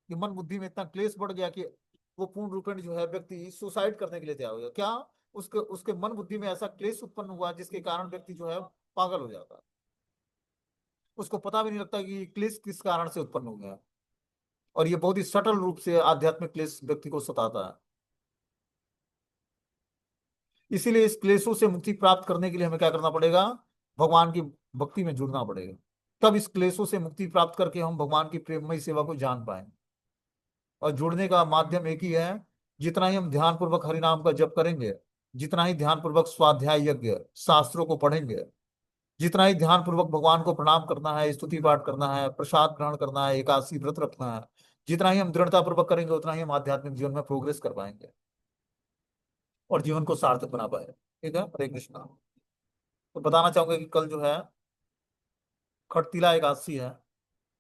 कि मन बुद्धि में इतना क्लेश बढ़ गया कि वो पूर्ण रूपेण जो है व्यक्ति सुसाइड करने के लिए तैयार हो गया। क्या? उसके उसके मन बुद्धि में ऐसा क्लेश उत्पन्न हुआ जिसके कारण व्यक्ति जो है पागल हो जाता है। उसको पता भी नहीं लगता कि ये क्लेश किस कारण से उत्पन्न हो गया। और ये बहुत ही सटल रूप से आध्यात्मिक क्लेश व्यक्ति को सताता है। इसीलिए इस क्लेशों से मुक्ति प्राप्त करने के लिए हमें क्या करना पड़ेगा? भगवान की भक्ति में जुड़ना पड़ेगा। तब इस क्लेशों से मुक्ति प्राप्त करके हम भगवान की प्रेममयी सेवा को जान पाएंगे। और जुड़ने का माध्यम एक ही है। जितना ही हम ध्यान पूर्वक हरि नाम का जप करेंगे, जितना ही ध्यान पूर्वक स्वाध्याय यज्ञ शास्त्रों को पढ़ेंगे, जितना ही ध्यान पूर्वक भगवान को प्रणाम करना है, स्तुति पाठ करना है, प्रसाद ग्रहण करना है, एकादशी व्रत रखना है, जितना ही हम दृढ़ता पूर्वक करेंगे, उतना ही हम आध्यात्मिक जीवन में प्रोग्रेस कर पाएंगे और जीवन को सार्थक बना पाएंगे। ठीक है, हरे कृष्णा। तो बताना चाहूंगा कि कल जो है खटतिला एकादशी है।